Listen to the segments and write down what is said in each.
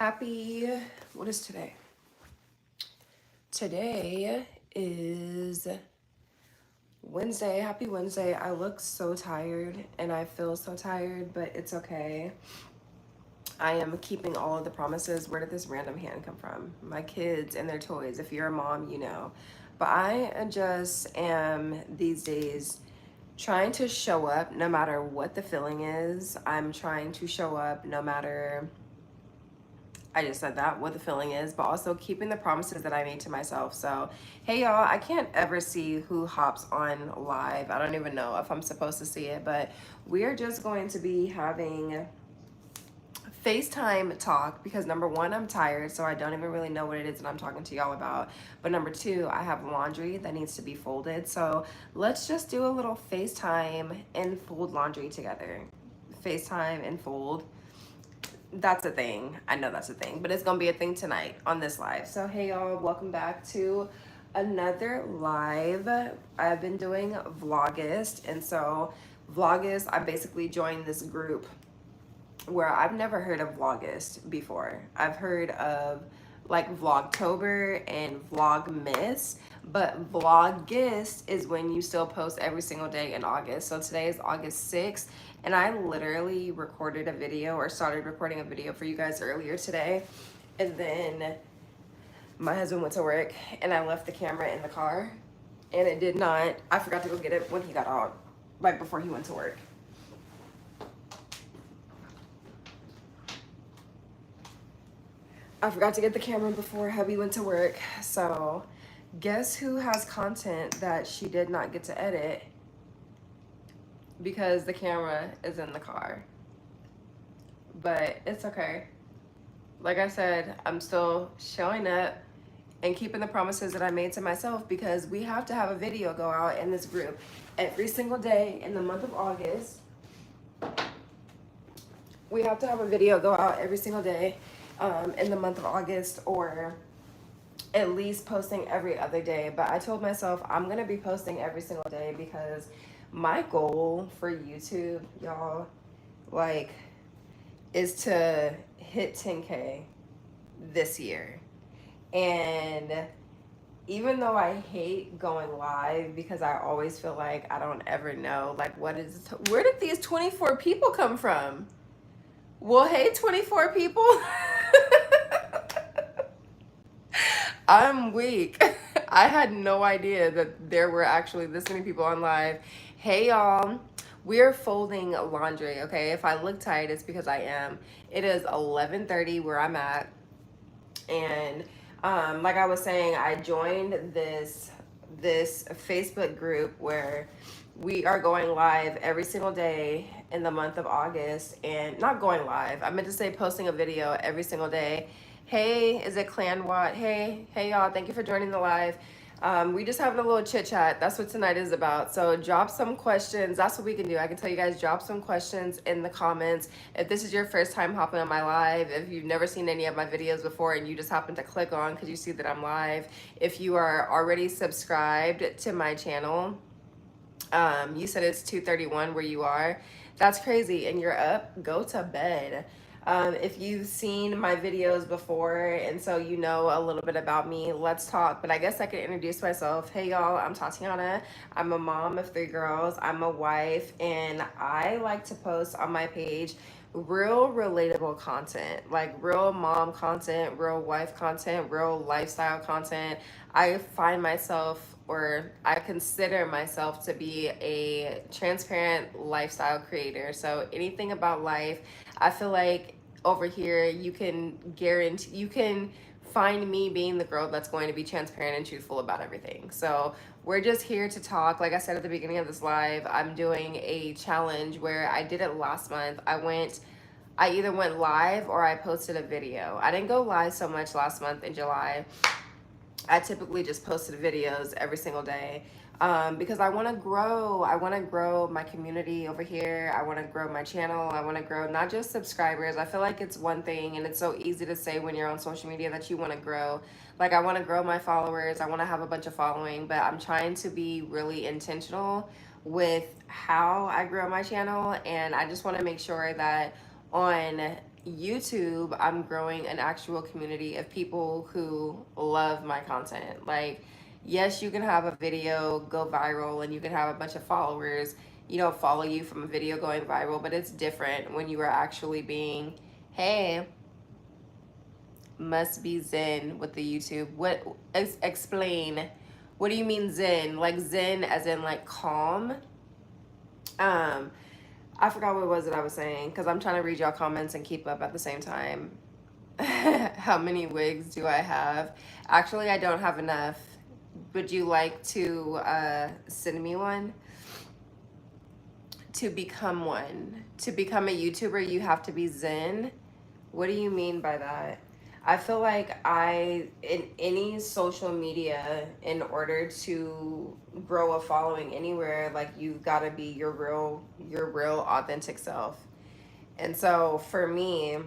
What is today? Today is Wednesday. Happy Wednesday. I look so tired and I feel so tired, but it's okay. I am keeping all of the promises. Where did this random hand come from? My kids and their toys. If you're a mom, you know. But I just am these days trying to show up no matter what the feeling is. I'm trying to show up no matter, I just said that, what the feeling is, but also keeping the promises that I made to myself. So, hey y'all, I can't ever see who hops on live. I don't even know if I'm supposed to see it, but we're just going to be having FaceTime talk because number one, I'm tired, so I don't even really know what it is that I'm talking to y'all about. But number two, I have laundry that needs to be folded. So let's just do a little FaceTime and fold laundry together. FaceTime and fold. That's a thing. I know that's a thing, but it's gonna be a thing tonight on this live. So hey y'all, welcome back to another live. I've been doing Vlogist, and so Vlogist, I basically joined this group where I've never heard of Vlogist before. I've heard of like Vlogtober and Vlogmas, but Vlogist is when you still post every single day in August. So today is August 6th, and I literally recorded a video or started recording a video for you guys earlier today. And then my husband went to work and I left the camera in the car, and it did not, I forgot to go get it when he got out, like before he went to work. I forgot to get the camera before hubby went to work. So guess who has content that she did not get to edit because the camera is in the car. But it's okay. Like I said, I'm still showing up and keeping the promises that I made to myself, because we have to have a video go out in this group every single day in the month of August. We have to have a video go out every single day in the month of August, or at least posting every other day. But I told myself I'm gonna be posting every single day because my goal for YouTube, y'all, like, is to hit 10K this year. And even though I hate going live because I always feel like I don't ever know, like, where did these 24 people come from? Well, hey, 24 people. I'm weak. I had no idea that there were actually this many people on live. Hey y'all, we're folding laundry, okay? If I look tight, it's because I am. It is 11:30 where I'm at. And like I was saying, I joined this Facebook group where we are going live every single day in the month of August. And not going live, I meant to say posting a video every single day. Hey, is it Clan Watt? Hey y'all, thank you for joining the live. We just having a little chit chat. That's what tonight is about. So drop some questions. That's what we can do. I can tell you guys, drop some questions in the comments. If this is your first time hopping on my live, if you've never seen any of my videos before and you just happen to click on because you see that I'm live, if you are already subscribed to my channel, you said it's 2:31 where you are. That's crazy. And you're up, go to bed. If you've seen my videos before and so you know a little bit about me, let's talk. But I guess I could introduce myself. Hey y'all, I'm Tatiana. I'm a mom of 3 girls. I'm a wife, and I like to post on my page real relatable content, like real mom content, real wife content, real lifestyle content. I find myself, or I consider myself, to be a transparent lifestyle creator. So anything about life, I feel like over here you can guarantee, you can find me being the girl that's going to be transparent and truthful about everything. So we're just here to talk. Like I said at the beginning of this live, I'm doing a challenge where I did it last month. I either went live or I posted a video. I didn't go live so much last month in July. I typically just posted videos every single day because I want to grow. I want to grow my community over here. I want to grow my channel. I want to grow not just subscribers. I feel like it's one thing, and it's so easy to say when you're on social media that you want to grow. Like, I want to grow my followers. I want to have a bunch of following, but I'm trying to be really intentional with how I grow my channel, and I just want to make sure that On YouTube, I'm growing an actual community of people who love my content. Like, yes, you can have a video go viral and you can have a bunch of followers, follow you from a video going viral, but it's different when you are actually being, hey, must be zen with the YouTube. What, explain, what do you mean zen? Like zen as in like calm? Um, I forgot what it was that I was saying because I'm trying to read y'all comments and keep up at the same time. How many wigs do I have? Actually, I don't have enough. Would you like to send me one? To become one. To become a YouTuber, you have to be Zen. What do you mean by that? I feel like in any social media, in order to grow a following anywhere, like you've got to be your real authentic self. And so for me,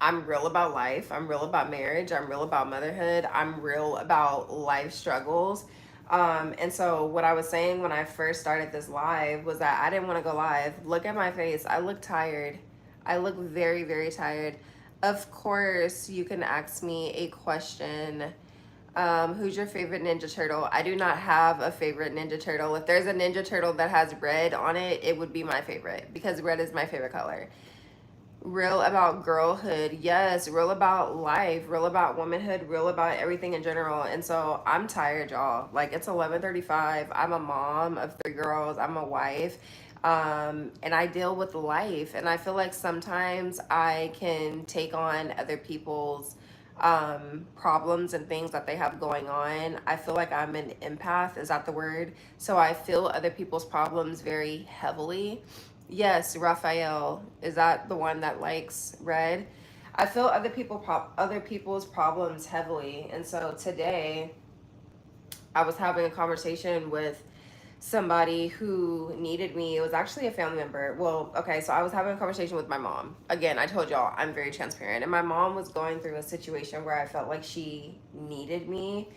I'm real about life. I'm real about marriage. I'm real about motherhood. I'm real about life struggles. And so, what I was saying when I first started this live was that I didn't want to go live. Look at my face. I look tired. I look very, very tired. Of course, you can ask me a question. Who's your favorite Ninja Turtle? I do not have a favorite Ninja Turtle. If there's a Ninja Turtle that has red on it, it would be my favorite because red is my favorite color. Real about girlhood, yes, real about life, real about womanhood, real about everything in general. And so I'm tired, y'all. Like it's 11:35. I'm a mom of 3 girls. I'm a wife. And I deal with life. And I feel like sometimes I can take on other people's problems and things that they have going on. I feel like I'm an empath, is that the word? So I feel other people's problems very heavily. Yes, Raphael. Is that the one that likes red? I feel other people's problems heavily. And so today I was having a conversation with somebody who needed me. It was actually a family member. Well, okay, so I was having a conversation with my mom. Again, I told y'all I'm very transparent. And my mom was going through a situation where I felt like she needed me.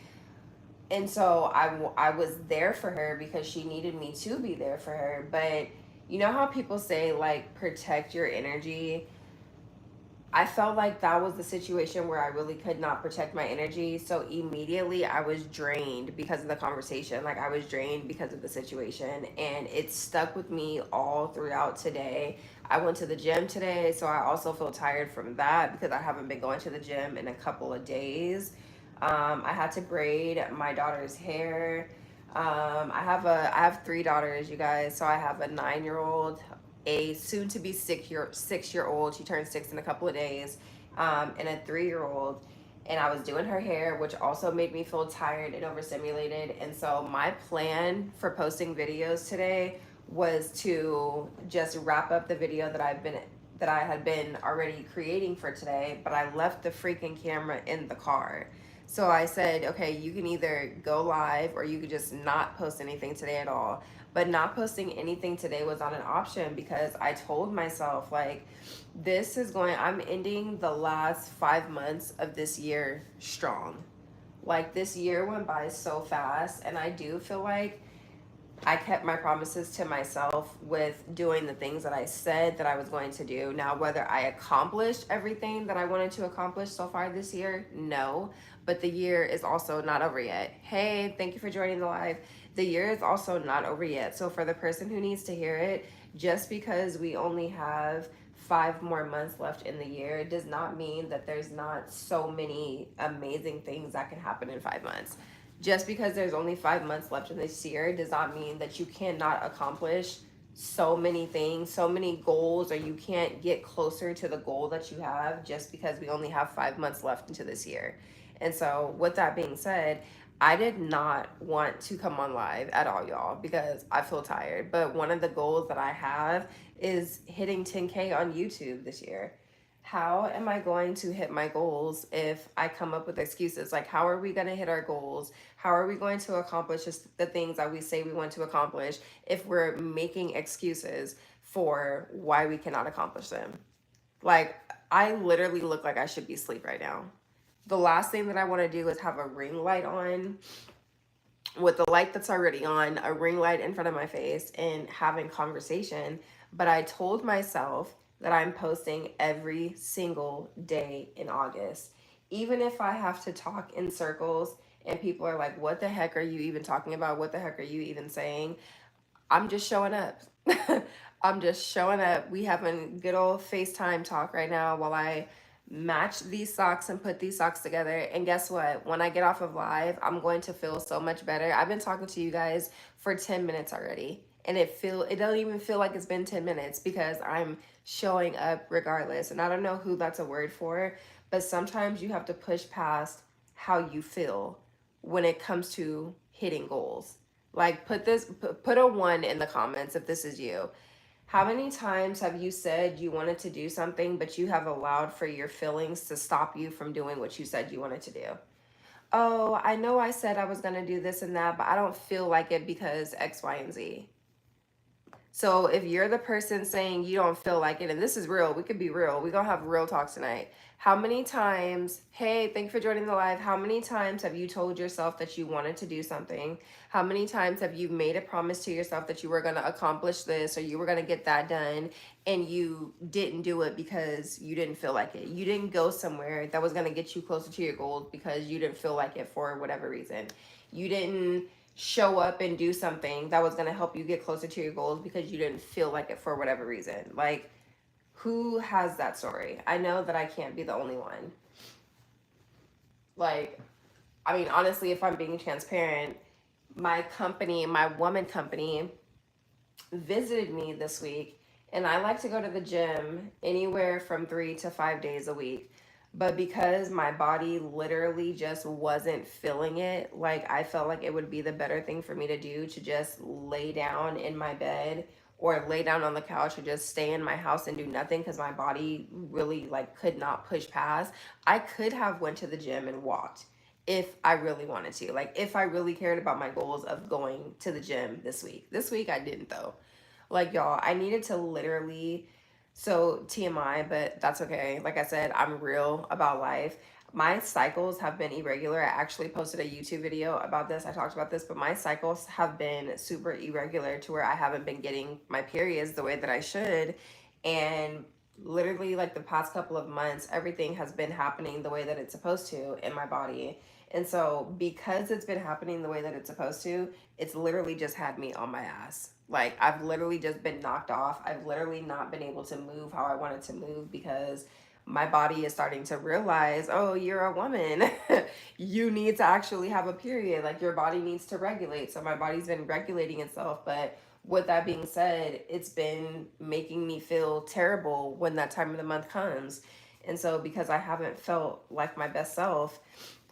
And so I was there for her because she needed me to be there for her. But you know how people say, like, protect your energy? I felt like that was the situation where I really could not protect my energy. So immediately I was drained because of the conversation. Like I was drained because of the situation. And it stuck with me all throughout today. I went to the gym today. So I also feel tired from that because I haven't been going to the gym in a couple of days. I had to braid my daughter's hair. I have 3 daughters, you guys. So I have a 9-year old, a soon to be 6-year old. She turned 6 in a couple of days, and a 3-year old. And I was doing her hair, which also made me feel tired and overstimulated. And so my plan for posting videos today was to just wrap up the video that I had been already creating for today, but I left the freaking camera in the car. So I said, okay, you can either go live or you could just not post anything today at all. But not posting anything today was not an option because I told myself, like, I'm ending the last 5 months of this year strong. Like, this year went by so fast, and I do feel like I kept my promises to myself with doing the things that I said that I was going to do. Now, whether I accomplished everything that I wanted to accomplish so far this year, no. But the year is also not over yet. Hey, thank you for joining the live. The year is also not over yet. So, for the person who needs to hear it, just because we only have 5 more months left in the year does not mean that there's not so many amazing things that can happen in 5 months. Just because there's only 5 months left in this year does not mean that you cannot accomplish so many things, so many goals, or you can't get closer to the goal that you have just because we only have 5 months left into this year. And so, with that being said, I did not want to come on live at all, y'all, because I feel tired. But one of the goals that I have is hitting 10K on YouTube this year. How am I going to hit my goals if I come up with excuses? Like, how are we going to hit our goals? How are we going to accomplish the things that we say we want to accomplish if we're making excuses for why we cannot accomplish them? Like, I literally look like I should be asleep right now. The last thing that I want to do is have a ring light on with the light that's already on, a ring light in front of my face, and having conversation. But I told myself that I'm posting every single day in August. Even if I have to talk in circles and people are like, what the heck are you even talking about? What the heck are you even saying? I'm just showing up. I'm just showing up. We having good old FaceTime talk right now while I match these socks and put these socks together. And guess what? When I get off of live, I'm going to feel so much better. I've been talking to you guys for 10 minutes already. And it doesn't even feel like it's been 10 minutes because I'm showing up regardless. And I don't know who that's a word for, but sometimes you have to push past how you feel when it comes to hitting goals. Like put a 1 in the comments if this is you. How many times have you said you wanted to do something, but you have allowed for your feelings to stop you from doing what you said you wanted to do? Oh, I know I said I was going to do this and that, but I don't feel like it because X, Y, and Z. So if you're the person saying you don't feel like it, and this is real, we could be real. We're going to have real talks tonight. How many times, hey, thank you for joining the live. How many times have you told yourself that you wanted to do something? How many times have you made a promise to yourself that you were going to accomplish this or you were going to get that done and you didn't do it because you didn't feel like it? You didn't go somewhere that was going to get you closer to your goals because you didn't feel like it for whatever reason. You didn't show up and do something that was going to help you get closer to your goals because you didn't feel like it for whatever reason. Like, who has that story? I know that I can't be the only one. Like, I mean, honestly, if I'm being transparent, my company, my woman company, visited me this week, and I like to go to the gym anywhere from 3 to 5 days a week. But because my body literally just wasn't feeling it, like I felt like it would be the better thing for me to do to just lay down in my bed or lay down on the couch or just stay in my house and do nothing because my body really like could not push past. I could have went to the gym and walked if I really wanted to. Like if I really cared about my goals of going to the gym this week. This week I didn't though. Like y'all, I needed to literally, so TMI, but that's okay. Like I said, I'm real about life. My cycles have been irregular. I actually posted a YouTube video about this. I talked about this, but my cycles have been super irregular to where I haven't been getting my periods the way that I should. And literally, like the past couple of months, everything has been happening the way that it's supposed to in my body. And so, because it's been happening the way that it's supposed to, it's literally just had me on my ass. Like, I've literally just been knocked off. I've literally not been able to move how I wanted to move because my body is starting to realize, oh, you're a woman. You need to actually have a period. Like, your body needs to regulate. So, my body's been regulating itself. But with that being said, it's been making me feel terrible when that time of the month comes. And so, because I haven't felt like my best self,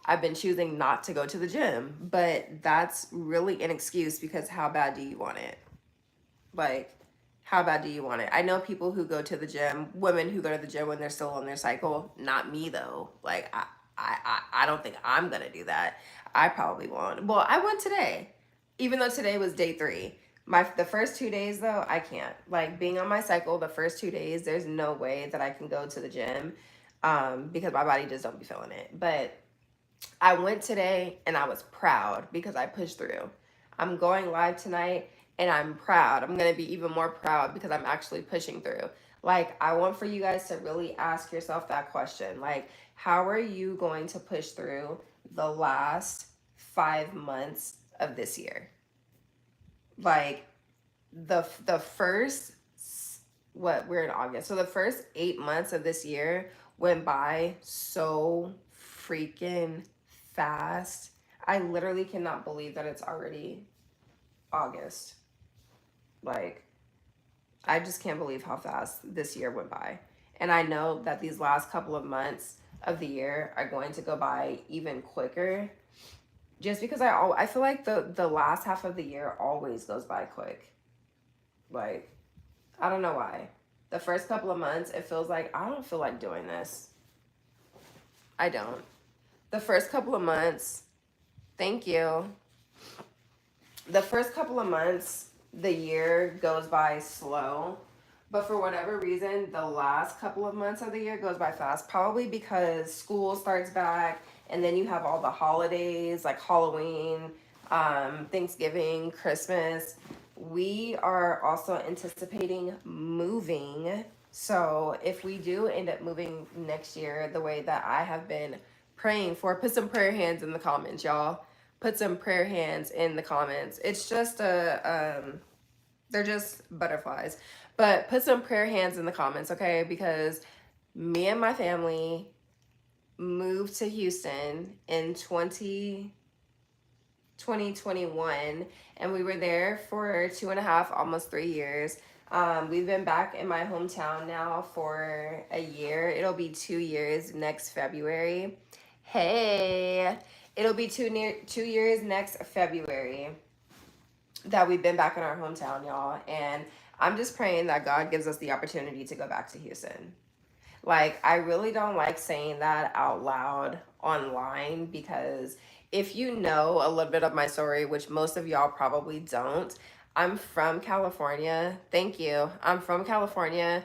I've been choosing not to go to the gym. But that's really an excuse because how bad do you want it? Like, how bad do you want it? I know people who go to the gym, women who go to the gym when they're still on their cycle. Not me though. Like, I don't think I'm gonna do that. I probably won't. Well, I went today, even though today was day 3. The first 2 days though, I can't. Like being on my cycle, the first 2 days, there's no way that I can go to the gym, because my body just don't be feeling it. But I went today and I was proud because I pushed through. I'm going live tonight and I'm proud. I'm going to be even more proud because I'm actually pushing through. Like, I want for you guys to really ask yourself that question. Like, how are you going to push through the last 5 months of this year? Like, the first, what, we're in August. So the first 8 months of this year went by so freaking fast. I literally cannot believe that it's already August. Like, I just can't believe how fast this year went by. And I know that these last couple of months of the year are going to go by even quicker just because I feel like the last half of the year always goes by quick. Like, I don't know why. The first couple of months, it feels like I don't feel like doing this. I don't. The first couple of months, thank you. The first couple of months, the year goes by slow. But for whatever reason, the last couple of months of the year goes by fast. Probably because school starts back and then you have all the holidays like Halloween, Thanksgiving, Christmas. We are also anticipating moving. So if we do end up moving next year the way that I have been praying for, put some prayer hands in the comments, y'all. Put some prayer hands in the comments. It's just they're just butterflies. But put some prayer hands in the comments, okay? Because me and my family moved to Houston in 2021, and we were there for 2.5, almost 3 years. We've been back in my hometown now for a year. It'll be 2 years next February. Hey, it'll be 2 years next February that we've been back in our hometown, y'all. And I'm just praying that God gives us the opportunity to go back to Houston. Like, I really don't like saying that out loud online because if you know a little bit of my story, which most of y'all probably don't, I'm from California. Thank you. I'm from California,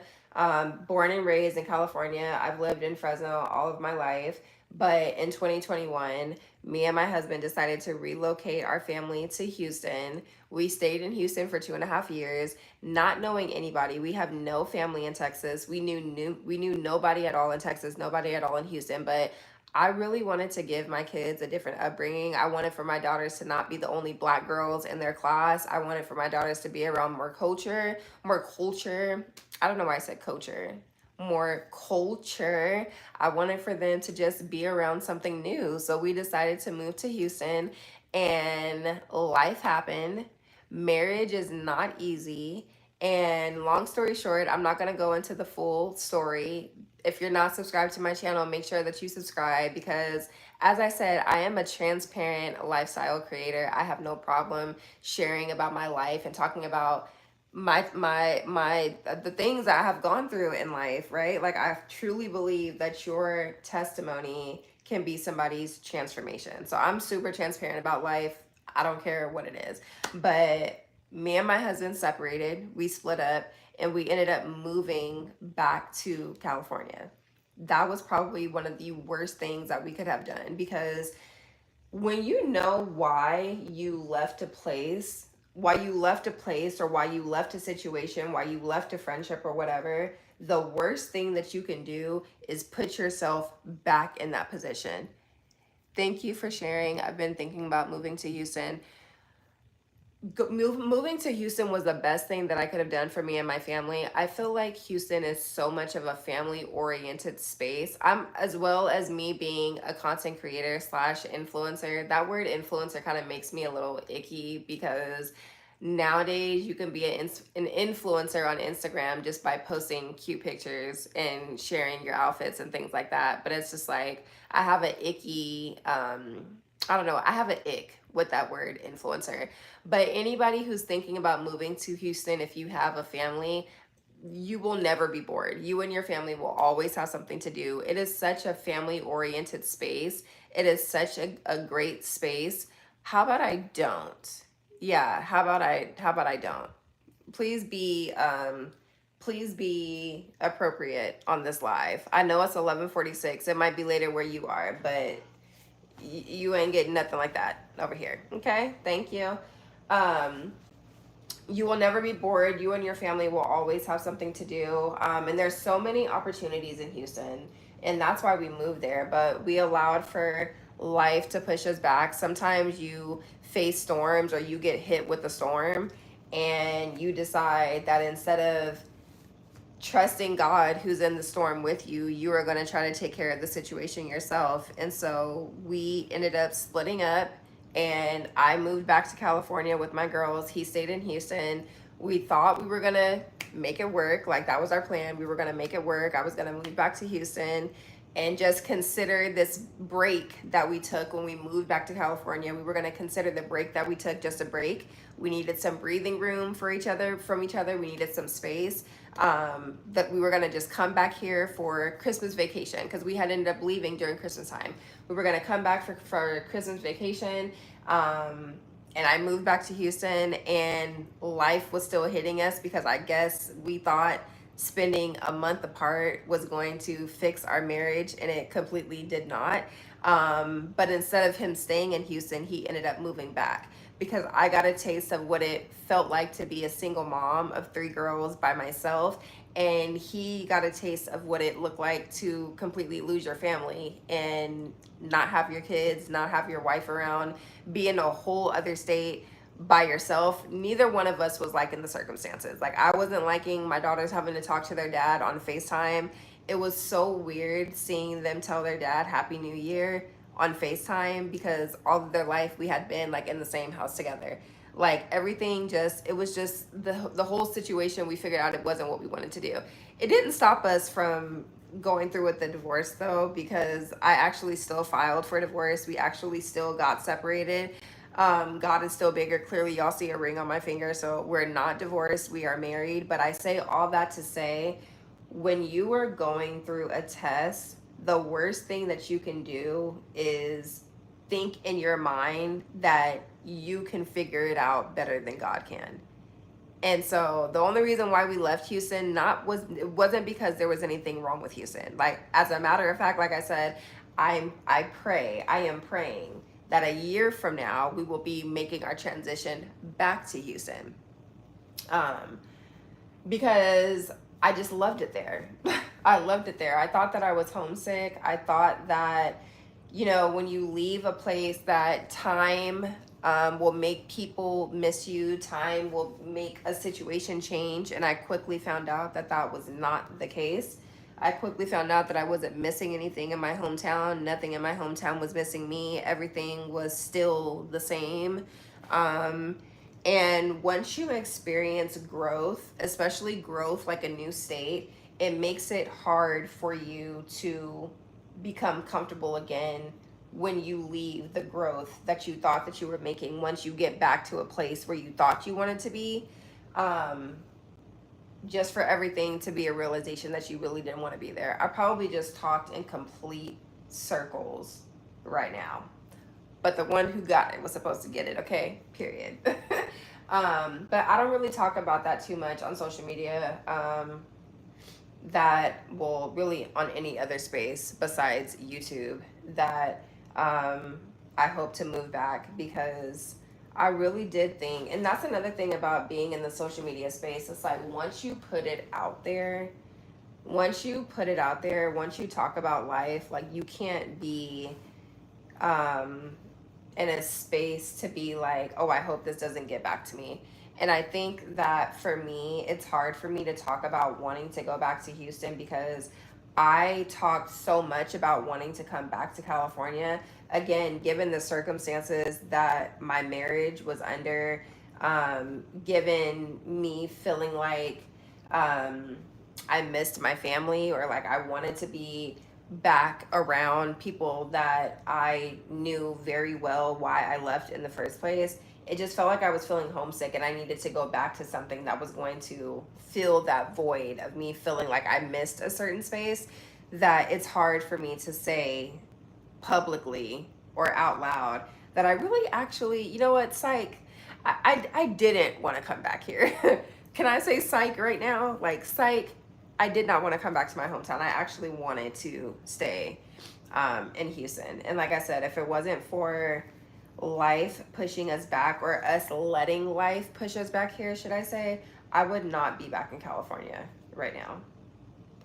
born and raised in California. I've lived in Fresno all of my life. But in 2021, me and my husband decided to relocate our family to Houston. We stayed in Houston for 2.5 years, not knowing anybody. We have no family in Texas. We knew nobody at all in Texas, nobody at all in Houston. But I really wanted to give my kids a different upbringing. I wanted for my daughters to not be the only black girls in their class. I wanted for my daughters to be around more culture, more culture. I don't know why I said culture. More culture. I wanted for them to just be around something new. So we decided to move to Houston, and life happened. Marriage is not easy. And long story short, I'm not going to go into the full story. If you're not subscribed to my channel, make sure that you subscribe because, as I said, I am a transparent lifestyle creator. I have no problem sharing about my life and talking about my the things I have gone through in life, right? Like, I truly believe that your testimony can be somebody's transformation. So I'm super transparent about life. I don't care what it is. But me and my husband separated, we split up, and we ended up moving back to California. That was probably one of the worst things that we could have done because when you know why you left a place or why you left a situation, why you left a friendship or whatever, the worst thing that you can do is put yourself back in that position. Thank you for sharing. I've been thinking about moving to Houston. Moving to Houston was the best thing that I could have done for me and my family. I feel like Houston is so much of a family oriented space. I'm, as well as me being a content creator slash influencer. That word influencer kind of makes me a little icky because nowadays you can be an influencer on Instagram just by posting cute pictures and sharing your outfits and things like that. But it's just like I have an icky I don't know, I have an ick with that word influencer. But anybody who's thinking about moving to Houston, if you have a family, you will never be bored. You and your family will always have something to do. It is such a family oriented space. It is such a great space. How about I don't? Yeah, how about I don't? Please be please be appropriate on this live. I know it's 11:46. It might be later where you are, but you ain't getting nothing like that over here. Okay? Thank you. Um, you will never be bored. You and your family will always have something to do. And there's so many opportunities in Houston, and that's why we moved there. But we allowed for life to push us back. Sometimes you face storms or you get hit with a storm, and you decide that instead of trusting God who's in the storm with you, you are going to try to take care of the situation yourself. And so we ended up splitting up, and I moved back to California with my girls. He stayed in Houston. We thought we were going to make it work. Like, that was our plan. We were going to make it work. I was going to move back to Houston and just consider this break that we took when we moved back to California. We were going to consider the break that we took just a break. We needed some breathing room for each other, from each other. We needed some space. That we were going to just come back here for Christmas vacation because we had ended up leaving during Christmas time. We were going to come back for Christmas vacation. And I moved back to Houston, and life was still hitting us because I guess we thought spending a month apart was going to fix our marriage, and it completely did not. But instead of him staying in Houston, he ended up moving back because I got a taste of what it felt like to be a single mom of three girls by myself. and he got a taste of what it looked like to completely lose your family and not have your kids, not have your wife around, be in a whole other state by yourself. Neither one of us was liking the circumstances. Like, I wasn't liking my daughters having to talk to their dad on FaceTime. It was so weird seeing them tell their dad Happy New Year on FaceTime, because all of their life we had been like in the same house together. Like, everything just, it was just the whole situation. We figured out it wasn't what we wanted to do. It didn't stop us from going through with the divorce though, because I actually still filed for divorce. We actually still got separated. God is still bigger. Clearly, y'all see a ring on my finger, so we're not divorced. We are married. But I say all that to say, when you are going through a test, the worst thing that you can do is think in your mind that you can figure it out better than God can. And so the only reason why we left Houston it wasn't because there was anything wrong with Houston. Like, as a matter of fact, like I said, I am praying that a year from now we will be making our transition back to Houston. Because I just loved it there. I loved it there. I thought that I was homesick. I thought that, when you leave a place, that time will make people miss you. Time will make a situation change. And I quickly found out that that was not the case. I quickly found out that I wasn't missing anything in my hometown. Nothing in my hometown was missing me. Everything was still the same. And once you experience growth, especially growth like a new state, it makes it hard for you to become comfortable again when you leave the growth that you thought that you were making. Once you get back to a place where you thought you wanted to be, just for everything to be a realization that you really didn't want to be there. I probably just talked in complete circles right now. But the one who got it was supposed to get it, okay? Period. But I don't really talk about that too much on social media. That, well, really on any other space besides YouTube, that I hope to move back, because I really did think, and that's another thing about being in the social media space. It's like, once you put it out there, once you talk about life, like, you can't be in a space to be like, oh, I hope this doesn't get back to me. And I think that for me, it's hard for me to talk about wanting to go back to Houston, because I talked so much about wanting to come back to California. Again, given the circumstances that my marriage was under, given me feeling like I missed my family, or like I wanted to be back around people that I knew very well why I left in the first place. It just felt like I was feeling homesick, and I needed to go back to something that was going to fill that void of me feeling like I missed a certain space, that it's hard for me to say publicly or out loud that I really actually, you know what, psych, I didn't want to come back here. Can I say psych right now? Like, psych, I did not want to come back to my hometown. I actually wanted to stay in Houston. And like I said, if it wasn't for life pushing us back, or us letting life push us back here, should I say, I would not be back in California right now.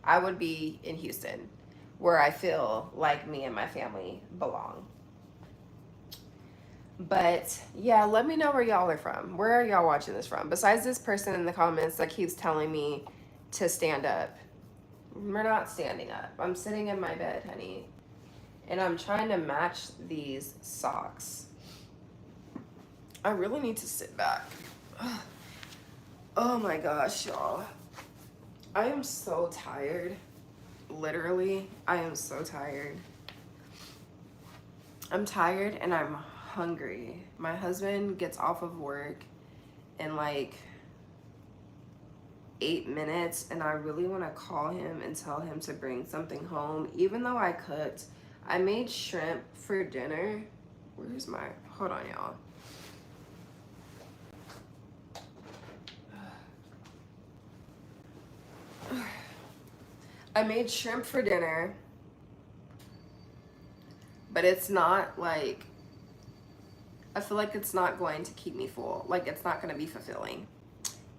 I would be in Houston, where I feel like me and my family belong. But yeah, let me know where y'all are from. Where are y'all watching this from? Besides this person in the comments that keeps telling me to stand up. We're not standing up. I'm sitting in my bed, honey. And I'm trying to match these socks. I really need to sit back. Oh my gosh, y'all. I am so tired. Literally, I am so tired. I'm tired and I'm hungry. My husband gets off of work in like 8 minutes, and I really want to call him and tell him to bring something home. Even though I cooked, I made shrimp for dinner. Where's my, hold on, y'all. I made shrimp for dinner, but it's not like, I feel like it's not going to keep me full. Like, it's not going to be fulfilling.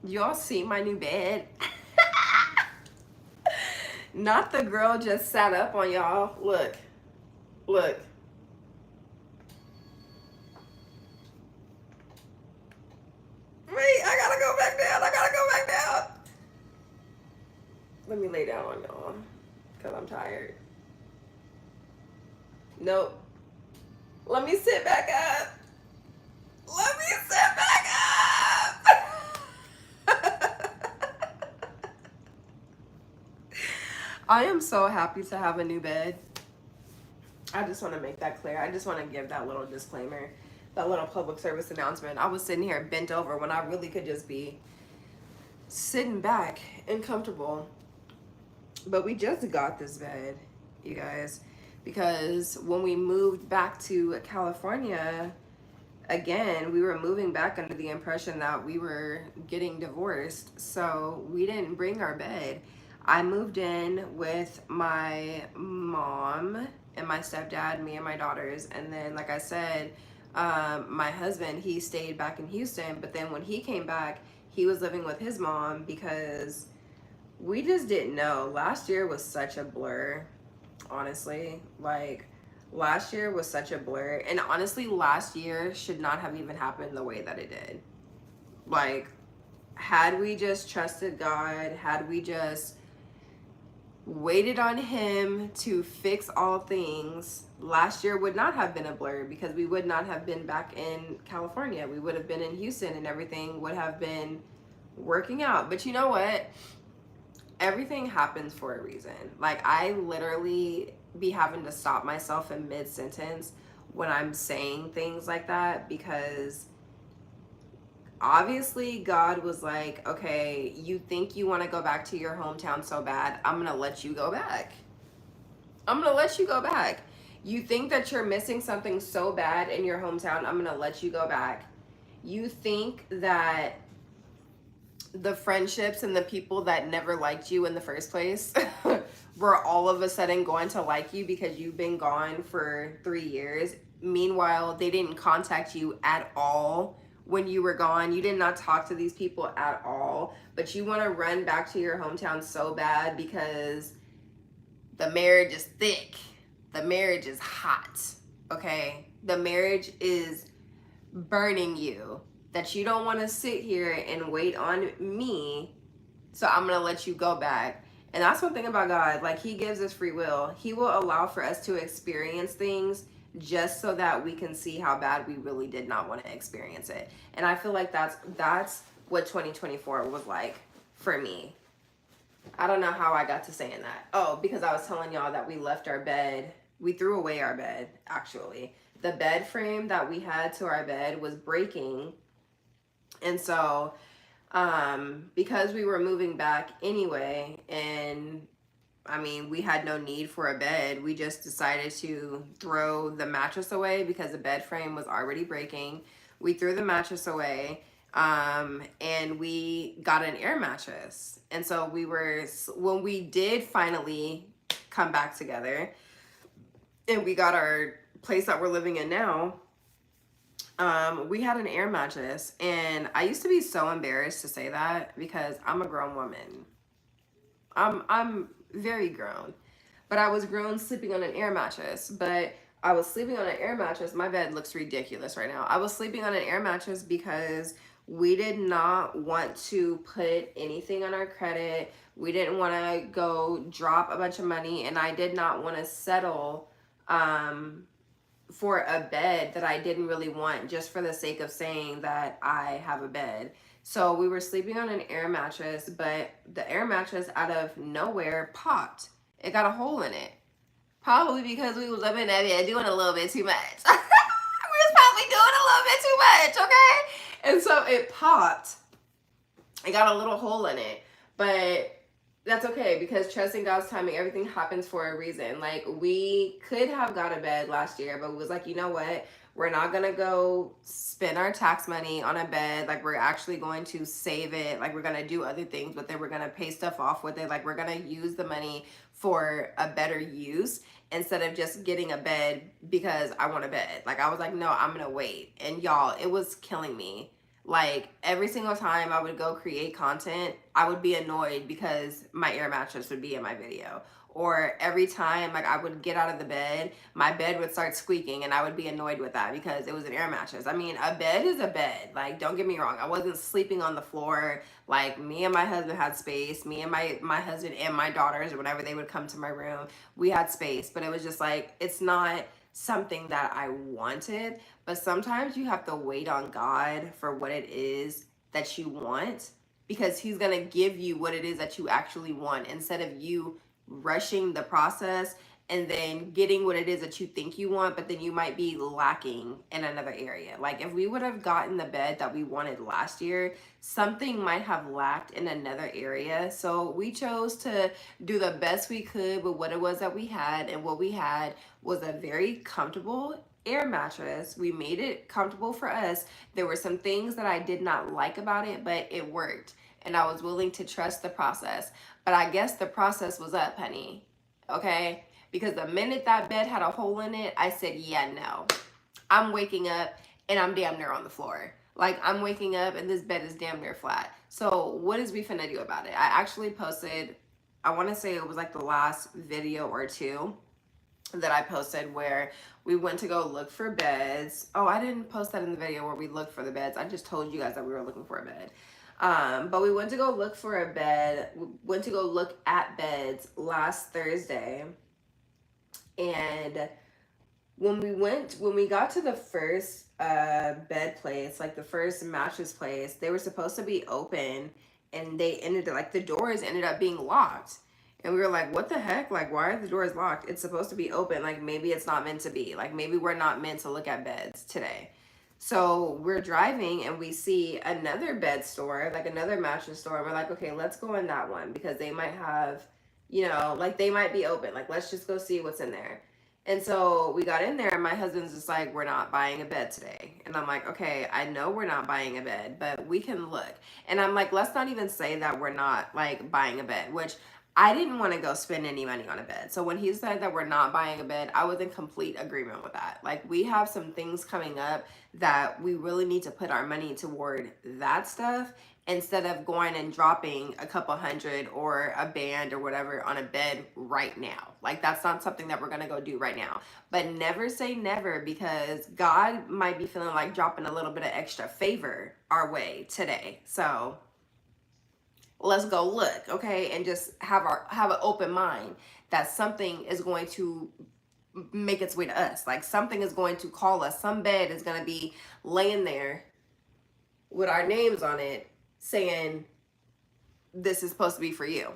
Y'all see my new bed? Not the girl just sat up on y'all. Look, look. Wait, I gotta go back down. I gotta go back down. Let me lay down on y'all because I'm tired. Nope. Let me sit back up. Let me sit back up. I am so happy to have a new bed. I just want to make that clear. I just want to give that little disclaimer, that little public service announcement. I was sitting here bent over when I really could just be sitting back and comfortable. But we just got this bed, you guys, because when we moved back to California, again, we were moving back under the impression that we were getting divorced. So we didn't bring our bed. I moved in with my mom and my stepdad, me and my daughters. And then, like I said, my husband, he stayed back in Houston. But then when he came back, he was living with his mom because we just didn't know. Last year was such a blur, honestly. Like, last year was such a blur. And honestly, last year should not have even happened the way that it did. Like, had we just trusted God, had we just waited on him to fix all things, last year would not have been a blur because we would not have been back in California. We would have been in Houston and everything would have been working out. But you know what? Everything happens for a reason. Like, I literally be having to stop myself in mid-sentence when I'm saying things like that, because obviously God was like, okay, you think you want to go back to your hometown so bad, I'm gonna let you go back. I'm gonna let you go back. You think that you're missing something so bad in your hometown, I'm gonna let you go back. You think that the friendships and the people that never liked you in the first place were all of a sudden going to like you because you've been gone for 3 years. Meanwhile, they didn't contact you at all when you were gone. You did not talk to these people at all, but you want to run back to your hometown so bad because the marriage is thick. The marriage is hot, okay? The marriage is burning you, that you don't want to sit here and wait on me, so I'm going to let you go back. And that's one thing about God. Like, he gives us free will. He will allow for us to experience things just so that we can see how bad we really did not want to experience it. And I feel like that's what 2024 was like for me. I don't know how I got to saying that. Oh, because I was telling y'all that we left our bed. We threw away our bed, actually. The bed frame that we had to our bed was breaking. And so, because we were moving back anyway, and I mean, we had no need for a bed, we just decided to throw the mattress away because the bed frame was already breaking. We threw the mattress away, and we got an air mattress. And so when we did finally come back together and we got our place that we're living in now, we had an air mattress. And I used to be so embarrassed to say that because I'm a grown woman. I'm very grown, but I was grown sleeping on an air mattress. But I was sleeping on an air mattress. My bed looks ridiculous right now. I was sleeping on an air mattress because we did not want to put anything on our credit. We didn't want to go drop a bunch of money, and I did not want to settle for a bed that I didn't really want just for the sake of saying that I have a bed. So we were sleeping on an air mattress, but the air mattress out of nowhere popped. It got a hole in it. Probably because we was up in that bed doing a little bit too much. We was probably doing a little bit too much, okay? And so it popped. It got a little hole in it. But that's okay, because trusting God's timing, everything happens for a reason. Like, we could have got a bed last year, but we was like, you know what? We're not going to go spend our tax money on a bed. Like, we're actually going to save it. Like, we're going to do other things with it. We're going to pay stuff off with it. Like, we're going to use the money for a better use instead of just getting a bed because I want a bed. Like, I was like, no, I'm going to wait. And y'all, it was killing me. Like every single time I would go create content, I would be annoyed because my air mattress would be in my video. Or every time like I would get out of the bed, my bed would start squeaking and I would be annoyed with that because it was an air mattress. I mean, a bed is a bed. Like, don't get me wrong. I wasn't sleeping on the floor. Like, me and my husband had space. Me and my husband and my daughters, or whenever they would come to my room, we had space. But it was just like, it's not something that I wanted. But sometimes you have to wait on God for what it is that you want, because he's going to give you what it is that you actually want, instead of you rushing the process and then getting what it is that you think you want, but then you might be lacking in another area. Like if we would have gotten the bed that we wanted last year, something might have lacked in another area. So we chose to do the best we could with what it was that we had, and what we had was a very comfortable air mattress. We made it comfortable for us. There were some things that I did not like about it, but it worked, and I was willing to trust the process. But I guess the process was up, honey. Okay? Because the minute that bed had a hole in it, I said, yeah, no. I'm waking up and I'm damn near on the floor. Like, I'm waking up and this bed is damn near flat. So what is we finna do about it? I actually posted, I want to say it was like the last video or two that I posted where we went to go look for beds. Oh, I didn't post that in the video where we looked for the beds. I just told you guys that we were looking for a bed. But we went to go look for a bed. We went to go look at beds last Thursday. And when we got to the first bed place, like the first mattress place, they were supposed to be open, and they ended like the doors ended up being locked. And we were like, what the heck? Like, why are the doors locked? It's supposed to be open. Like, maybe it's not meant to be. Like, maybe we're not meant to look at beds today. So we're driving and we see another bed store, like another mattress store. And we're like, okay, let's go in that one because they might have, like they might be open. Like, let's just go see what's in there. And so we got in there and my husband's just like, we're not buying a bed today. And I'm like, okay, I know we're not buying a bed, but we can look. And I'm like, let's not even say that we're not like buying a bed, which I didn't want to go spend any money on a bed. So when he said that we're not buying a bed, I was in complete agreement with that. Like, we have some things coming up that we really need to put our money toward that stuff, instead of going and dropping a couple hundred or a band or whatever on a bed right now. Like, that's not something that we're going to go do right now. But never say never, because God might be feeling like dropping a little bit of extra favor our way today. So let's go look, okay? And just have an open mind that something is going to make its way to us. Like, something is going to call us. Some bed is going to be laying there with our names on it saying, this is supposed to be for you.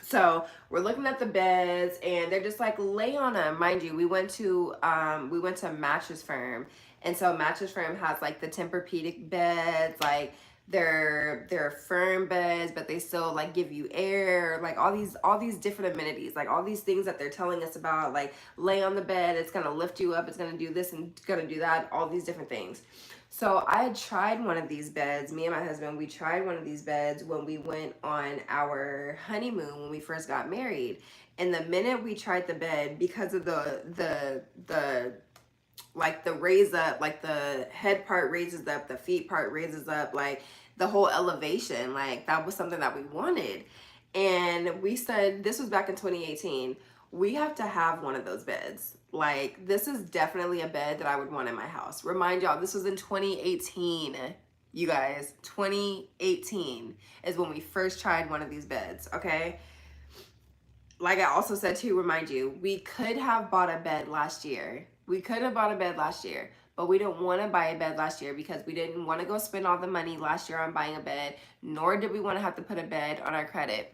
So we're looking at the beds and they're just like, lay on them. Mind you, we went to Mattress Firm. And so Mattress Firm has like the Tempur-Pedic beds, like they're firm beds, but they still like give you air, like all these different amenities, like all these things that they're telling us about, like lay on the bed, it's gonna lift you up, it's gonna do this and it's gonna do that, all these different things. So I had tried one of these beds. Me and my husband, we tried one of these beds when we went on our honeymoon when we first got married. And the minute we tried the bed, because of the like the raise up, like the head part raises up, the feet part raises up, like the whole elevation, like that was something that we wanted. And we said, this was back in 2018, we have to have one of those beds. Like, this is definitely a bed that I would want in my house. Remind y'all, this was in 2018. You guys, 2018 is when we first tried one of these beds, okay? Like I also said to remind you, we could have bought a bed last year. We could have bought a bed last year, but we didn't want to buy a bed last year because we didn't want to go spend all the money last year on buying a bed, nor did we want to have to put a bed on our credit.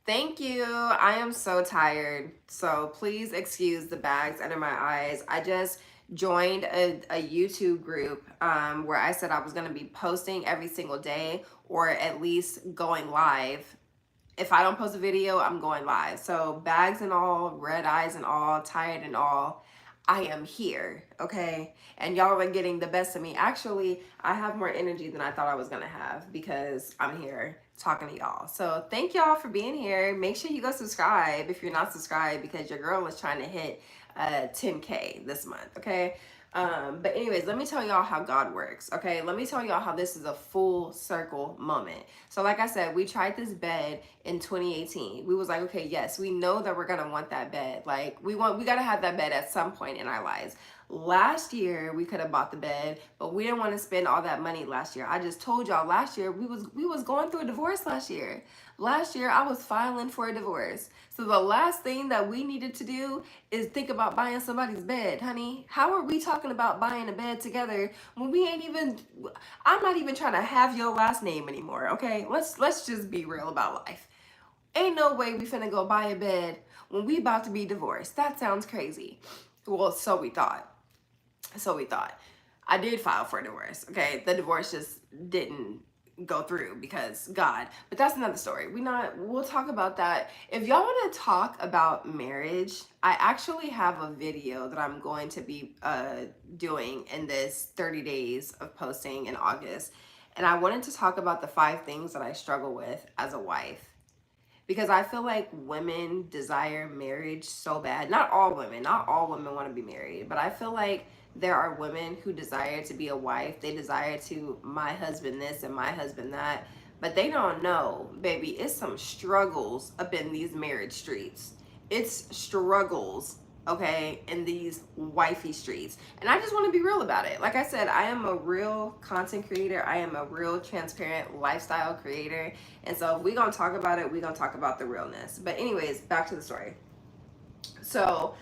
Thank you. I am so tired. So please excuse the bags under my eyes. I just joined a YouTube group where I said I was going to be posting every single day, or at least going live. If I don't post a video, I'm going live. So bags and all, red eyes and all, tired and all, I am here, okay? And y'all are getting the best of me. Actually, I have more energy than I thought I was gonna have because I'm here talking to y'all. So thank y'all for being here. Make sure you go subscribe if you're not subscribed, because your girl is trying to hit 10K this month, okay? But anyways, let me tell y'all how God works. Okay, let me tell y'all how this is a full circle moment. So like I said, we tried this bed in 2018. We was like, okay, yes, we know that we're gonna want that bed. Like we gotta have that bed at some point in our lives. Last year we could have bought the bed, but we didn't want to spend all that money last year. I just told y'all last year we was going through a divorce last year. Last year I was filing for a divorce. So the last thing that we needed to do is think about buying somebody's bed, honey. How are we talking about buying a bed together when we ain't even, I'm not even trying to have your last name anymore, okay? Let's just be real about life. Ain't no way we finna go buy a bed when we about to be divorced. That sounds crazy. Well, so we thought. So we thought. I did file for a divorce, okay? The divorce just didn't go through because God. But that's another story. We'll talk about that. If y'all want to talk about marriage, I actually have a video that I'm going to be doing in this 30 days of posting in August. And I wanted to talk about the 5 things that I struggle with as a wife, because I feel like women desire marriage so bad. Not all women want to be married, but I feel like there are women who desire to be a wife. They desire to, my husband this and my husband that, but they don't know, baby, it's some struggles up in these marriage streets. It's struggles, okay, in these wifey streets. And I just want to be real about it. Like I said, I am a real content creator. I am a real transparent lifestyle creator. And so if we're going to talk about it, we're going to talk about the realness. But anyways, back to the story. So,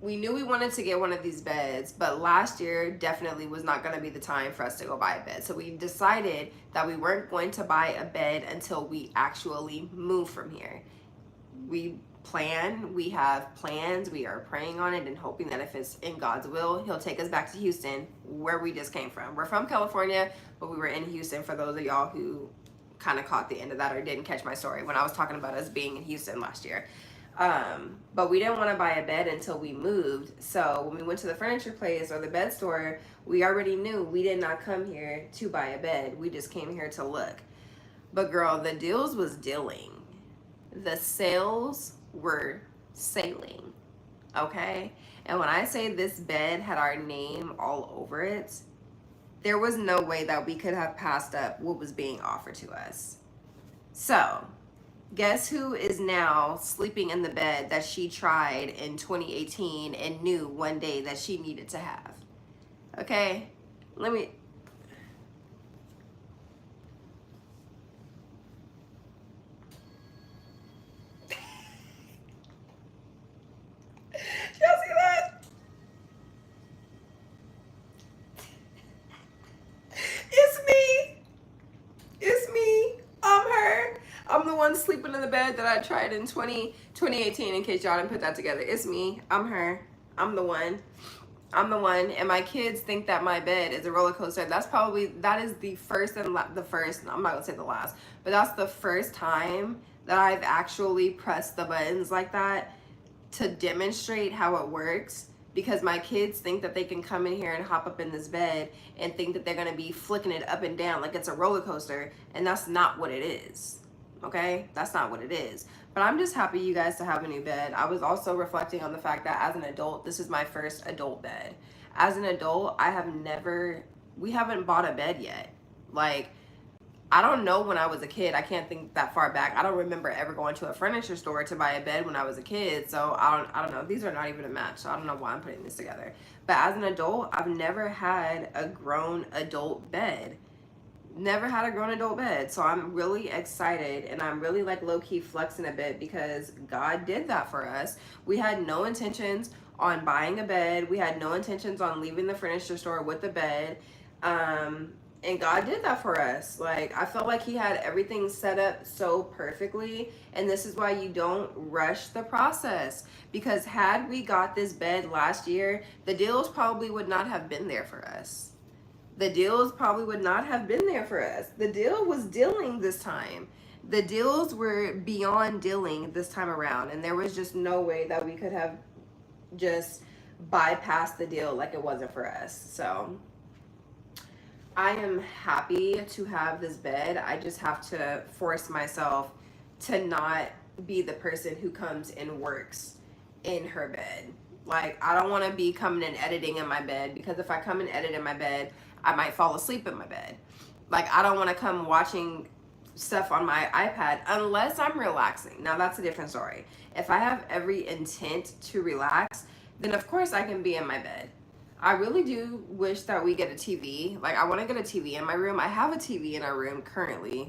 we knew we wanted to get one of these beds, but last year definitely was not going to be the time for us to go buy a bed. So we decided that we weren't going to buy a bed until we actually move from here. We have plans, we are praying on it and hoping that if it's in God's will, he'll take us back to Houston, where we just came from. We're from California, but we were in Houston, for those of y'all who kind of caught the end of that or didn't catch my story when I was talking about us being in Houston last year. But we didn't want to buy a bed until we moved. So when we went to the furniture place or the bed store, we already knew we did not come here to buy a bed. We just came here to look. But girl, the deals was dealing. The sales were sailing. Okay? And when I say this bed had our name all over it, there was no way that we could have passed up what was being offered to us. So, guess who is now sleeping in the bed that she tried in 2018 and knew one day that she needed to have? Okay? Let me... Y'all see that? It's me. It's me. I'm her. I'm the one sleeping in the bed that I tried in 2018, in case y'all didn't put that together. It's me. I'm her. I'm the one. I'm the one. And my kids think that my bed is a roller coaster. That is the first and the first, I'm not going to say the last, but that's the first time that I've actually pressed the buttons like that to demonstrate how it works, because my kids think that they can come in here and hop up in this bed and think that they're going to be flicking it up and down like it's a roller coaster, and that's not what it is. Okay? That's not what it is. But I'm just happy, you guys, to have a new bed. I was also reflecting on the fact that as an adult, this is my first adult bed. As an adult, we haven't bought a bed yet. Like, I don't know when I was a kid. I can't think that far back. I don't remember ever going to a furniture store to buy a bed when I was a kid. So I don't know. These are not even a match. So I don't know why I'm putting this together. But as an adult, I've never had a grown adult bed. Never had a grown adult bed. So I'm really excited, and I'm really like low-key flexing a bit because God did that for us. We had no intentions on buying a bed. We had no intentions on leaving the furniture store with the bed. And God did that for us. Like, I felt like he had everything set up so perfectly. And this is why you don't rush the process. Because had we got this bed last year, the deals probably would not have been there for us. The deals probably would not have been there for us. The deal was dealing this time. The deals were beyond dealing this time around. And there was just no way that we could have just bypassed the deal like it wasn't for us. So I am happy to have this bed. I just have to force myself to not be the person who comes and works in her bed. Like, I don't want to be coming and editing in my bed, because if I come and edit in my bed, I might fall asleep in my bed. Like, I don't want to come watching stuff on my iPad unless I'm relaxing. Now, that's a different story. If I have every intent to relax, then of course I can be in my bed. I really do wish that we get a TV. Like, I want to get a TV in my room. I have a TV in our room currently,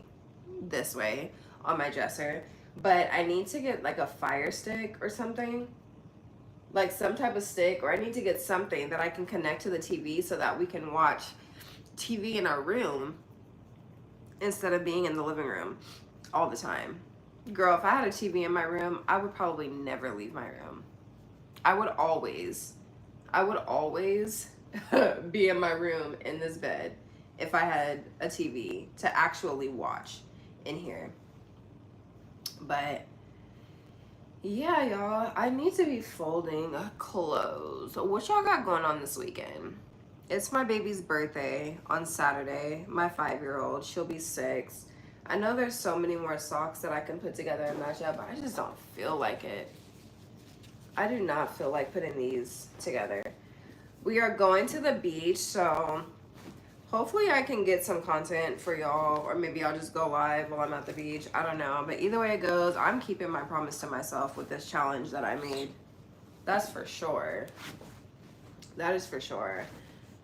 this way, on my dresser. But I need to get like a Fire Stick or something, like some type of stick, or I need to get something that I can connect to the TV so that we can watch TV in our room instead of being in the living room all the time. Girl, if I had a TV in my room, I would probably never leave my room. I would always be in my room in this bed if I had a TV to actually watch in here. But yeah, y'all, I need to be folding clothes. What y'all got going on this weekend? It's my baby's birthday on Saturday, my 5-year-old. She'll be 6. I know there's so many more socks that I can put together and match up, but I just don't feel like it. I do not feel like putting these together. We are going to the beach, so hopefully I can get some content for y'all, or maybe I'll just go live while I'm at the beach. I don't know, but either way it goes, I'm keeping my promise to myself with this challenge that I made. That's for sure. That is for sure.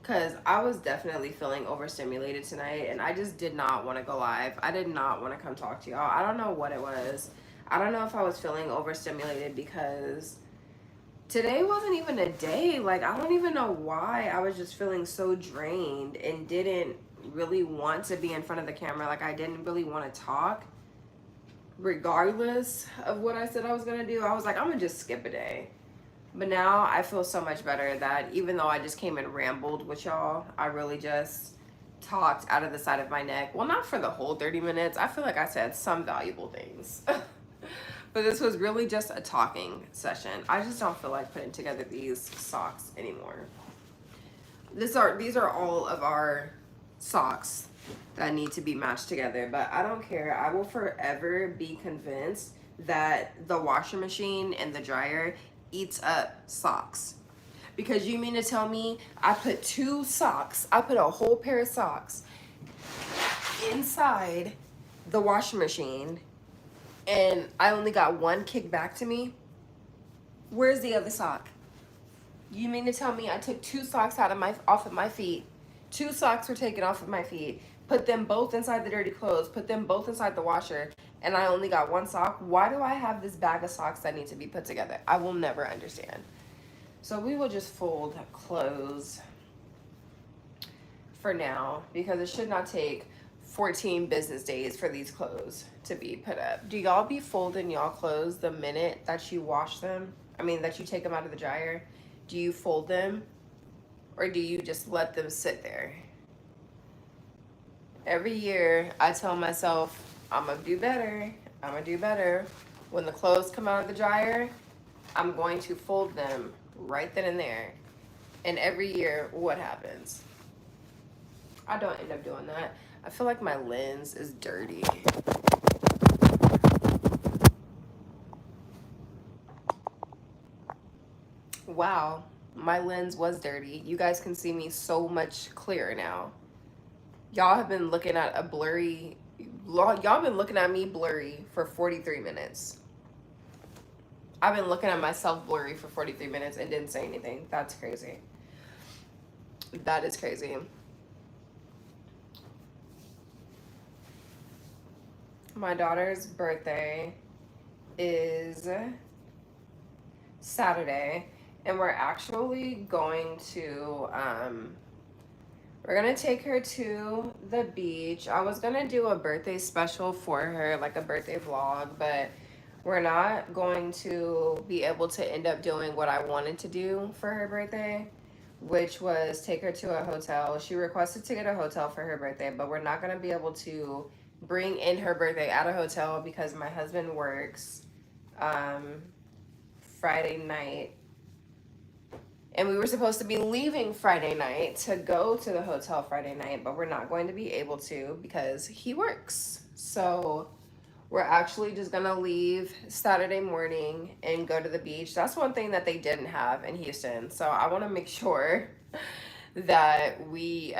Because I was definitely feeling overstimulated tonight, and I just did not want to go live. I did not want to come talk to y'all. I don't know what it was. I don't know if I was feeling overstimulated because today wasn't even a day. Like, I don't even know why. I was just feeling so drained and didn't really want to be in front of the camera. Like, I didn't really want to talk. Regardless of what I said I was going to do, I was like, I'm going to just skip a day. But now I feel so much better that even though I just came and rambled with y'all, I really just talked out of the side of my neck. Well, not for the whole 30 minutes. I feel like I said some valuable things. But this was really just a talking session. I just don't feel like putting together these socks anymore. These are all of our socks that need to be matched together, but I don't care. I will forever be convinced that the washing machine and the dryer eats up socks. Because you mean to tell me I put a whole pair of socks inside the washing machine and I only got one kicked back to me? Where's the other sock? You mean to tell me I took 2 socks off of my feet? 2 socks were taken off of my feet, put them both inside the dirty clothes, put them both inside the washer, and I only got 1 sock? Why do I have this bag of socks that need to be put together? I will never understand. So we will just fold clothes for now, because it should not take 14 business days for these clothes to be put up. Do y'all be folding y'all clothes the minute that you wash them? I mean, that you take them out of the dryer? Do you fold them, or do you just let them sit there? Every year I tell myself, I'm gonna do better. I'm gonna do better. When the clothes come out of the dryer, I'm going to fold them right then and there. And every year, what happens? I don't end up doing that. I feel like my lens is dirty. Wow, my lens was dirty. You guys can see me so much clearer now. Y'all have been looking at y'all been looking at me blurry for 43 minutes. I've been looking at myself blurry for 43 minutes and didn't say anything. That's crazy. That is crazy. My daughter's birthday is Saturday, and we're actually going to we're gonna take her to the beach. I was gonna do a birthday special for her, like a birthday vlog, but we're not going to be able to end up doing what I wanted to do for her birthday, which was take her to a hotel. She requested to get a hotel for her birthday, but we're not gonna be able to bring in her birthday at a hotel because my husband works Friday night, and we were supposed to be leaving Friday night to go to the hotel Friday night, but we're not going to be able to because he works. So We're actually just gonna leave Saturday morning and go to the beach. That's one thing that they didn't have in Houston. So I want to make sure that we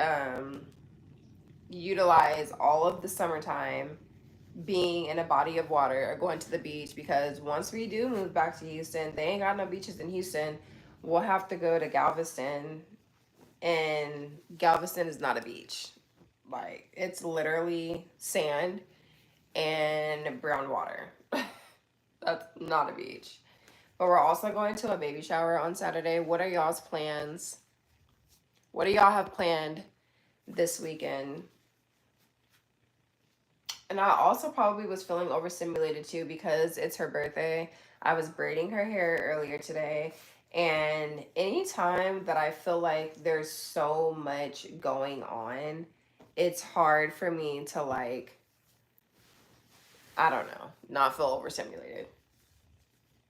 utilize all of the summertime being in a body of water or going to the beach, because once we do move back to Houston, they ain't got no beaches in Houston. We'll have to go to Galveston, and Galveston is not a beach. Like, it's literally sand and brown water. That's not a beach. But we're also going to a baby shower on Saturday. What are y'all's plans? What do y'all have planned this weekend? And I also probably was feeling overstimulated too because it's her birthday. I was braiding her hair earlier today. And anytime that I feel like there's so much going on, it's hard for me to, like, I don't know, not feel overstimulated.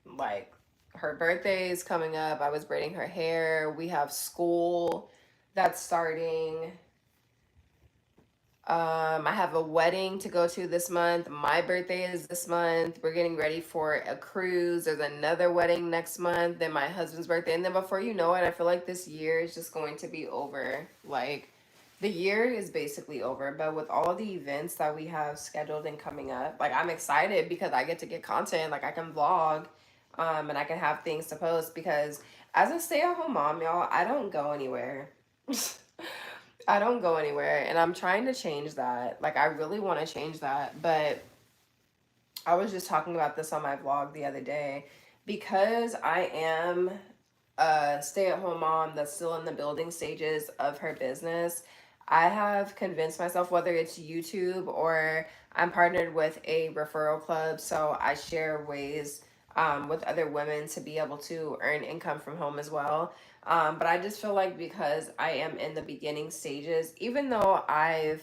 Like, her birthday is coming up. I was braiding her hair. We have school that's starting. I have a wedding to go to this month. My birthday is this month. We're getting ready for a cruise. There's another wedding next month. Then my husband's birthday. And then before you know it, I feel like this year is just going to be over. Like, the year is basically over. But with all the events that we have scheduled and coming up, like, I'm excited because I get to get content. Like, I can vlog, and I can have things to post because as a stay-at-home mom, y'all, I don't go anywhere. I don't go anywhere, and I'm trying to change that. Like, I really want to change that, but I was just talking about this on my vlog the other day. Because I am a stay-at-home mom that's still in the building stages of her business, I have convinced myself, whether it's YouTube or I'm partnered with a referral club, so I share ways with other women to be able to earn income from home as well. But I just feel like because I am in the beginning stages, even though I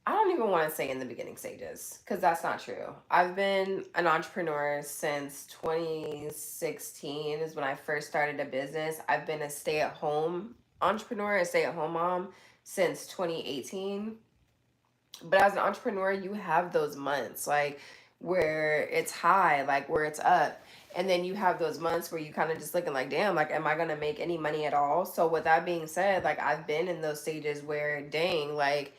don't even want to say in the beginning stages because that's not true. I've been an entrepreneur since 2016 is when I first started a business. I've been a stay-at-home entrepreneur, a stay-at-home mom since 2018. But as an entrepreneur, you have those months like where it's high, like where it's up. And then you have those months where you kind of just looking like, damn, like, am I going to make any money at all? So, with that being said, like, I've been in those stages where, dang, like,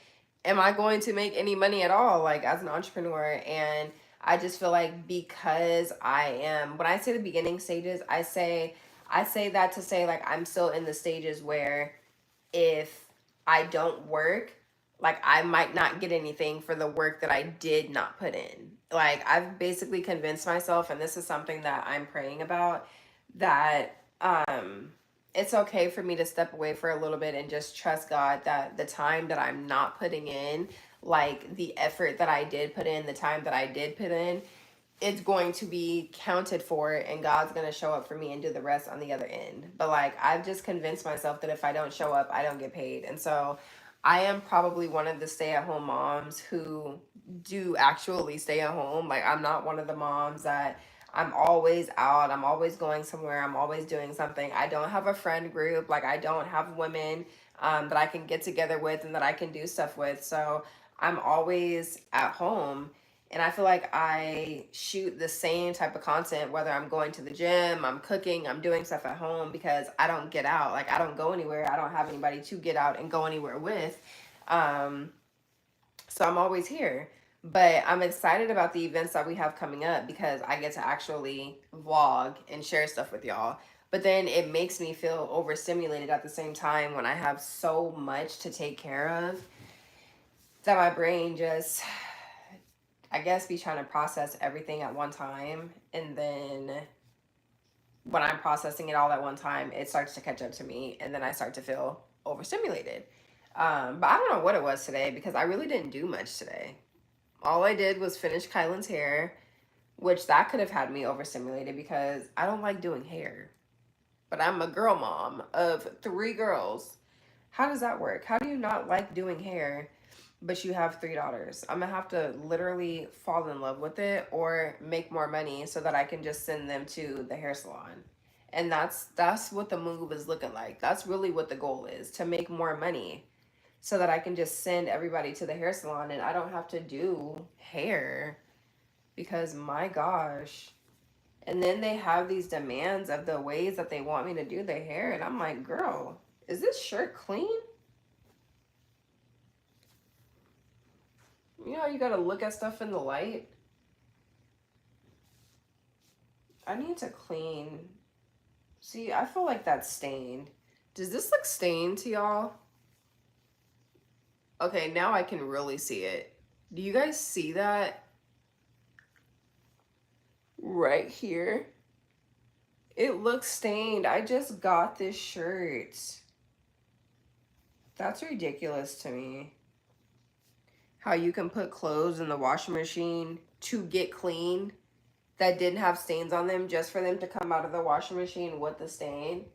am I going to make any money at all, like, as an entrepreneur? And I just feel like because I am, when I say the beginning stages, I say that to say, like, I'm still in the stages where if I don't work, like, I might not get anything for the work that I did not put in. Like, I've basically convinced myself, and this is something that I'm praying about, that it's okay for me to step away for a little bit and just trust God that the time that I'm not putting in, like the effort that I did put in, the time that I did put in, it's going to be counted for and God's going to show up for me and do the rest on the other end. But like, I've just convinced myself that if I don't show up, I don't get paid. And so I am probably one of the stay-at-home moms who do actually stay at home. Like, I'm not one of the moms that I'm always out, I'm always going somewhere, I'm always doing something. I don't have a friend group. Like, I don't have women that I can get together with and that I can do stuff with. So I'm always at home. And I feel like I shoot the same type of content, whether I'm going to the gym, I'm cooking, I'm doing stuff at home, because I don't get out. Like, I don't go anywhere. I don't have anybody to get out and go anywhere with. Um, so I'm always here. But I'm excited about the events that we have coming up because I get to actually vlog and share stuff with y'all. But then it makes me feel overstimulated at the same time when I have so much to take care of that my brain just, I guess, be trying to process everything at one time. And then when I'm processing it all at one time, it starts to catch up to me. And then I start to feel overstimulated. But I don't know what it was today because I really didn't do much today. All I did was finish Kylan's hair, which that could have had me overstimulated because I don't like doing hair. But I'm a girl mom of 3 girls. How does that work? How do you not like doing hair, but you have 3 daughters? I'm gonna have to literally fall in love with it or make more money so that I can just send them to the hair salon. And that's what the move is looking like. That's really what the goal is, to make more money. so that I can just send everybody to the hair salon and I don't have to do hair because my gosh. And then they have these demands of the ways that they want me to do their hair. And I'm like, girl, is this shirt clean? You know, you gotta look at stuff in the light. I need to clean. See, I feel like that's stained. Does this look stained to y'all? Okay, now I can really see it. Do you guys see that? Right here. It looks stained. I just got this shirt. That's ridiculous to me. How you can put clothes in the washing machine to get clean that didn't have stains on them just for them to come out of the washing machine with the stain.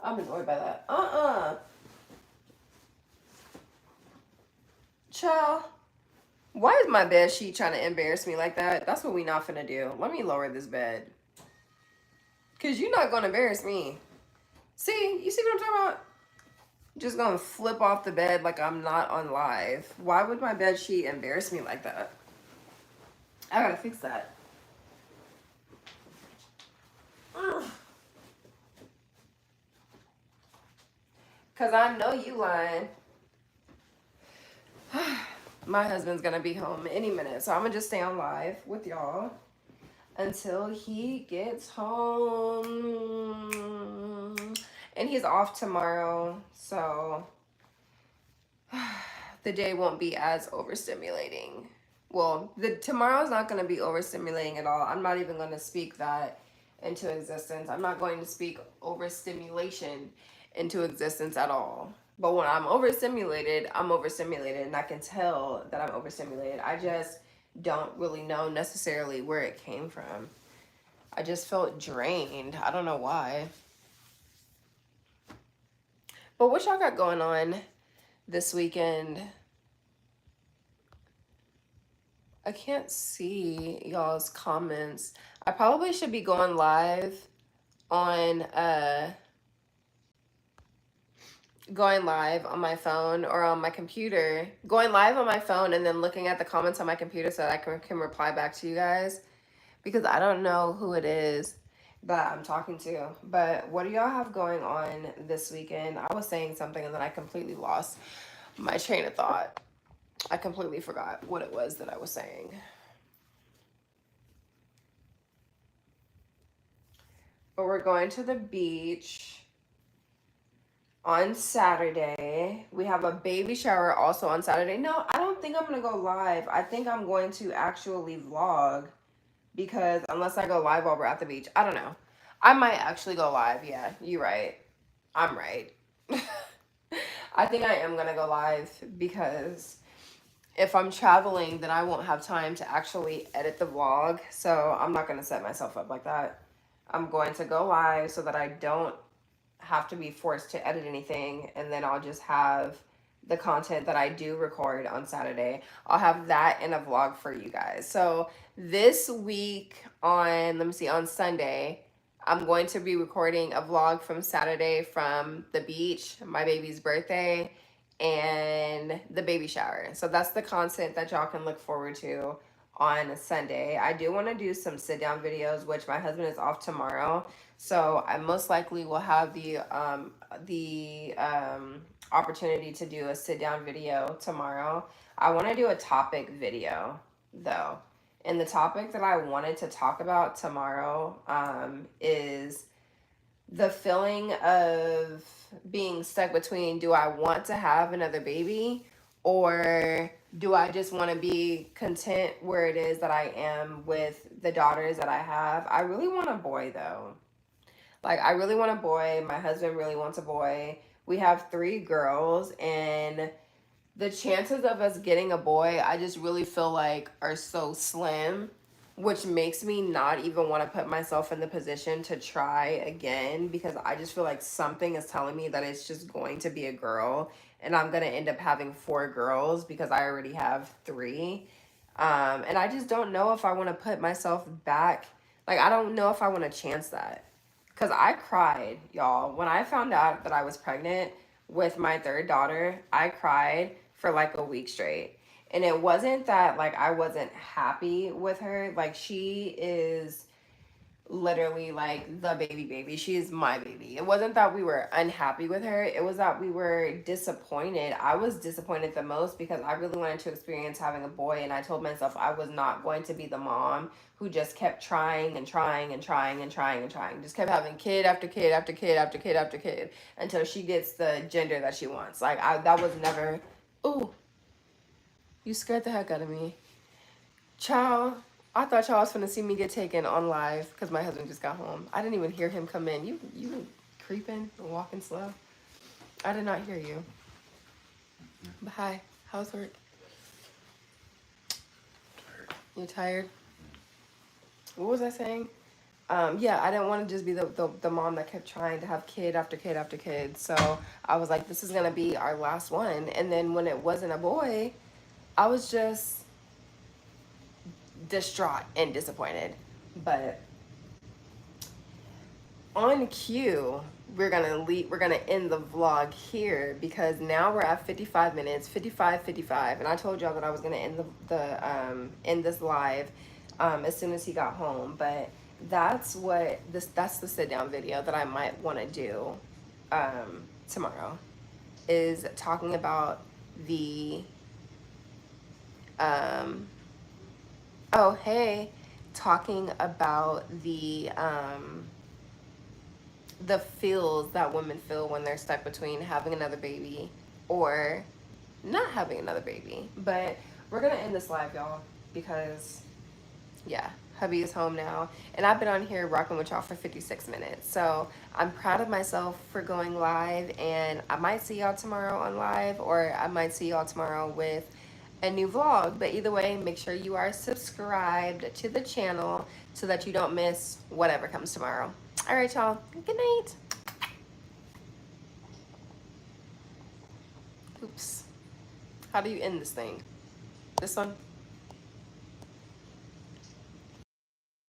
I'm annoyed by that. Child, why is my bed sheet trying to embarrass me like that? That's what we not finna do. Let me lower this bed. Because you're not going to embarrass me. See? You see what I'm talking about? Just going to flip off the bed like I'm not on live. Why would my bed sheet embarrass me like that? I gotta fix that. Because I know you lying. My husband's gonna be home any minute, so I'm gonna just stay on live with y'all until he gets home. And he's off tomorrow, so the day won't be as overstimulating. Well, tomorrow's not gonna be overstimulating at all. I'm not even gonna speak that into existence. I'm not going to speak overstimulation into existence at all. But when I'm overstimulated, I'm overstimulated, and I can tell that I'm overstimulated. I just don't really know necessarily where it came from. I just felt drained. I don't know why. But what y'all got going on this weekend? I can't see y'all's comments. I probably should be going live on my phone or on my computer, going live on my phone and then looking at the comments on my computer so that I can reply back to you guys, because I don't know who it is that I'm talking to. But what do y'all have going on this weekend? I was saying something and then I completely lost my train of thought. I completely forgot what it was that I was saying. But we're going to the beach on Saturday. We have a baby shower also on Saturday. No, I don't think I'm going to go live. I think I'm going to actually vlog, because unless I go live while we're at the beach, I don't know. I might actually go live. Yeah, you're right. I'm right. I think I am going to go live, because if I'm traveling, then I won't have time to actually edit the vlog. So I'm not going to set myself up like that. I'm going to go live so that I don't have to be forced to edit anything, and then I'll just have the content that I do record on Saturday. I'll have that in a vlog for you guys. So this week on Sunday, I'm going to be recording a vlog from Saturday from the beach, my baby's birthday, and the baby shower. So that's the content that y'all can look forward to on Sunday. I do want to do some sit down videos, which my husband is off tomorrow, so I most likely will have the opportunity to do a sit down video tomorrow. I want to do a topic video though, and the topic that I wanted to talk about tomorrow is the feeling of being stuck between, do I want to have another baby, or do I just want to be content where it is that I am with the daughters that I have? I really want a boy though. Like, I really want a boy. My husband really wants a boy. We have 3 girls, and the chances of us getting a boy, I just really feel like are so slim, which makes me not even want to put myself in the position to try again, because I just feel like something is telling me that it's just going to be a girl, and I'm going to end up having 4 girls because I already have 3. And I just don't know if I want to put myself back. Like, I don't know if I want to chance that. Because I cried, y'all. When I found out that I was pregnant, with my third daughter, I cried for like a week straight. And it wasn't that like I wasn't happy with her. Like she is literally like the baby. She is my baby. It wasn't that we were unhappy with her. It was that we were disappointed. I was disappointed the most because I really wanted to experience having a boy, and I told myself I was not going to be the mom who just kept trying and trying and trying and trying and trying. Just kept having kid after kid after kid after kid after kid until she gets the gender that she wants. Like that was never. Ooh, you scared the heck out of me. Child, I thought y'all was finna see me get taken on live because my husband just got home. I didn't even hear him come in. You creeping and walking slow. I did not hear you. But hi, how's work? You're tired? What was I saying? Yeah, I didn't want to just be the mom that kept trying to have kid after kid after kid. So I was like, this is gonna be our last one. And then when it wasn't a boy, I was just distraught and disappointed. But on cue, we're gonna end the vlog here because now we're at 55 minutes, 55, and I told y'all that I was gonna end end this live as soon as he got home. But that's that's the sit down video that I might want to do tomorrow, is talking about the oh hey, talking about the feels that women feel when they're stuck between having another baby or not having another baby. But we're gonna end this live, y'all, because yeah, hubby is home now, and I've been on here rocking with y'all for 56 minutes. So I'm proud of myself for going live, and I might see y'all tomorrow on live, or I might see y'all tomorrow with a new vlog. But either way, make sure you are subscribed to the channel so that you don't miss whatever comes tomorrow. All right, y'all. Good night. Oops. How do you end this thing? This one?